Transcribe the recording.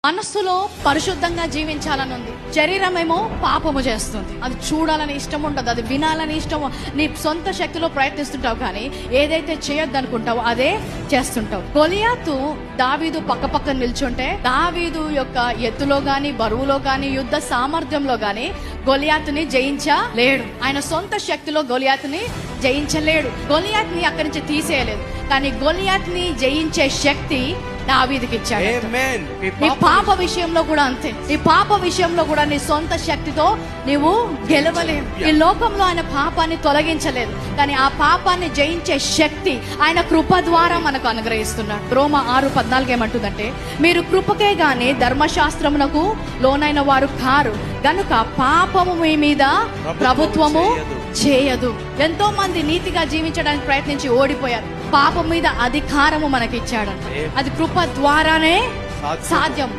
మనస్సులో పరిశుద్ధంగా జీవించాలని ఉంది, శరీరమేమో పాపము చేస్తుంది. అది చూడాలని ఇష్టం ఉండదు, అది వినాలని ఇష్టం. నీ సొంత శక్తిలో ప్రయత్నిస్తుంటావు, కానీ ఏదైతే చేయొద్దు అనుకుంటావో అదే చేస్తుంటావు. గొలియాతు దావీదు పక్క నిల్చుంటే దావీదు యొక్క ఎత్తులో గాని, బరువులో గాని, యుద్ధ సామర్థ్యంలో గాని గొలియాతుని జయించలేడు. ఆయన సొంత శక్తిలో గొలియాతుని జయించలేడు. గొలియాతుని అక్కడి నుంచి తీసేయలేదు, కానీ గొలియాతుని జయించే శక్తి దావీదుకి ఇచ్చాడు. నీ పాప విషయంలో కూడా అంతే. నీ పాప విషయంలో కూడా నీ సొంత శక్తితో నీవు గెలవలేవు. ఈ లోకంలో ఆయన పాపాన్ని తొలగించలేదు, కానీ ఆ పాపాన్ని జయించే శక్తి ఆయన కృప ద్వారా మనకు అనుగ్రహిస్తున్నాడు. రోమా 6:14 ఏమంటుందంటే, మీరు కృపకే గాని ధర్మశాస్త్రమునకు లోనైన వారు కారు గనుక పాపము మీ మీద ప్రభుత్వము చేయదు. ఎంతో మంది నీతిగా జీవించడానికి ప్రయత్నించి ఓడిపోయారు. పాపం మీద అధికారము మనకి ఇచ్చాడు. అది కృప ద్వారానే సాధ్యం.